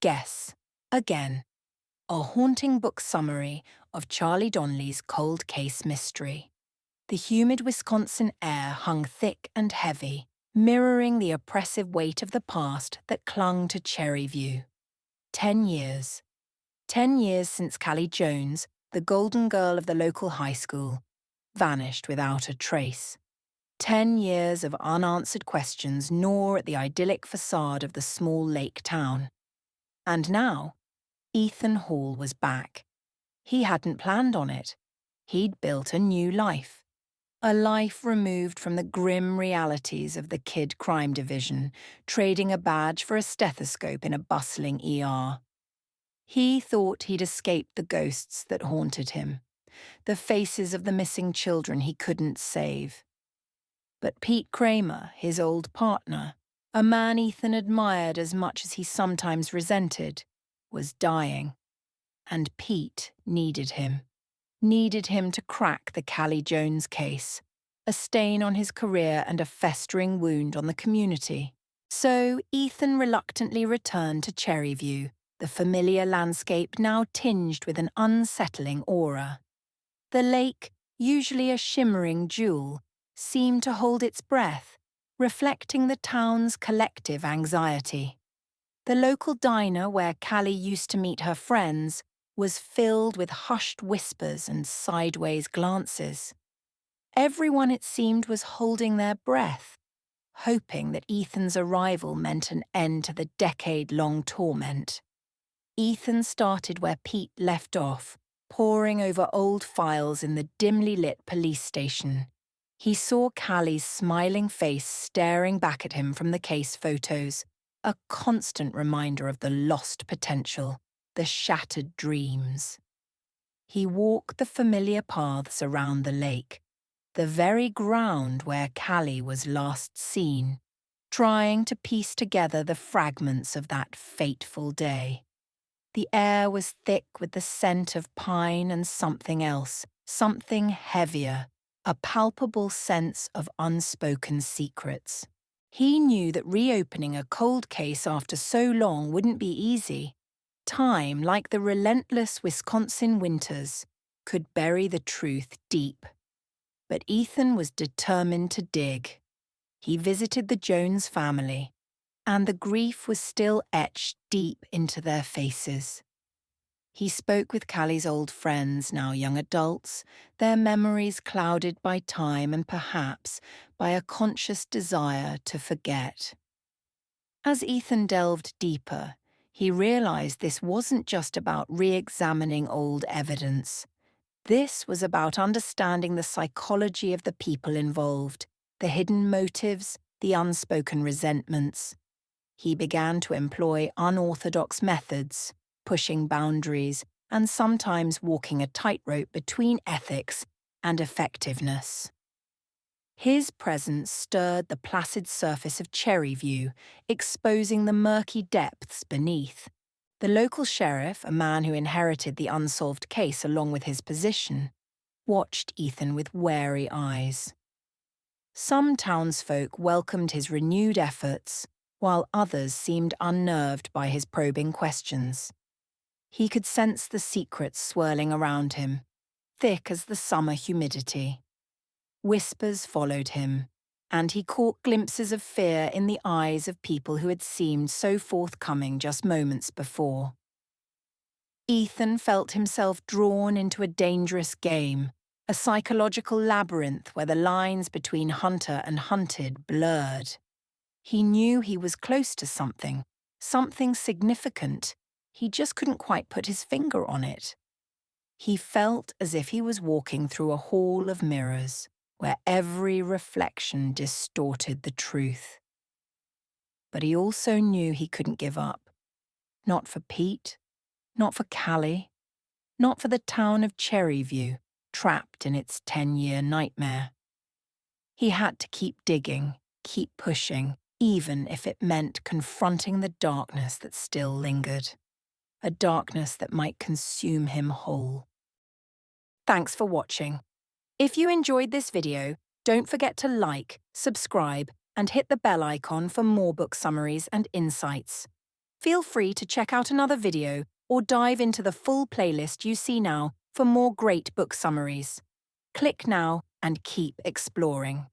Guess Again, a haunting book summary of Charlie Donlea's cold case mystery. The humid Wisconsin air hung thick and heavy, mirroring the oppressive weight of the past that clung to Cherryview. 10 years. 10 years since Callie Jones, the golden girl of the local high school, vanished without a trace. 10 years of unanswered questions gnaw at the idyllic facade of the small lake town. And now, Ethan Hall was back. He hadn't planned on it. He'd built a new life. A life removed from the grim realities of the kid crime division, trading a badge for a stethoscope in a bustling ER. He thought he'd escaped the ghosts that haunted him, the faces of the missing children he couldn't save. But Pete Kramer, his old partner, a man Ethan admired as much as he sometimes resented, was dying. And Pete needed him to crack the Callie Jones case, a stain on his career and a festering wound on the community. So Ethan reluctantly returned to Cherryview, the familiar landscape now tinged with an unsettling aura. The lake, usually a shimmering jewel, seemed to hold its breath, reflecting the town's collective anxiety. The local diner where Callie used to meet her friends was filled with hushed whispers and sideways glances. Everyone, it seemed, was holding their breath, hoping that Ethan's arrival meant an end to the decade-long torment. Ethan started where Pete left off, poring over old files in the dimly lit police station. He saw Callie's smiling face staring back at him from the case photos, a constant reminder of the lost potential, the shattered dreams. He walked the familiar paths around the lake, the very ground where Callie was last seen, trying to piece together the fragments of that fateful day. The air was thick with the scent of pine and something else, something heavier, a palpable sense of unspoken secrets. He knew that reopening a cold case after so long wouldn't be easy. Time, like the relentless Wisconsin winters, could bury the truth deep. But Ethan was determined to dig. He visited the Jones family, and the grief was still etched deep into their faces. He spoke with Callie's old friends, now young adults, their memories clouded by time and perhaps by a conscious desire to forget. As Ethan delved deeper, he realized this wasn't just about re-examining old evidence. This was about understanding the psychology of the people involved, the hidden motives, the unspoken resentments. He began to employ unorthodox methods, pushing boundaries and sometimes walking a tightrope between ethics and effectiveness. His presence stirred the placid surface of Cherryview, exposing the murky depths beneath. The local sheriff, a man who inherited the unsolved case along with his position, watched Ethan with wary eyes. Some townsfolk welcomed his renewed efforts, while others seemed unnerved by his probing questions. He could sense the secrets swirling around him, thick as the summer humidity. Whispers followed him, and he caught glimpses of fear in the eyes of people who had seemed so forthcoming just moments before. Ethan felt himself drawn into a dangerous game, a psychological labyrinth where the lines between hunter and hunted blurred. He knew he was close to something significant. He just couldn't quite put his finger on it. He felt as if he was walking through a hall of mirrors, where every reflection distorted the truth. But he also knew he couldn't give up. Not for Pete, not for Callie, not for the town of Cherryview, trapped in its 10-year nightmare. He had to keep digging, keep pushing, even if it meant confronting the darkness that still lingered. A darkness that might consume him whole. Thanks for watching. If you enjoyed this video, don't forget to like, subscribe, and hit the bell icon for more book summaries and insights. Feel free to check out another video or dive into the full playlist you see now for more great book summaries. Click now and keep exploring.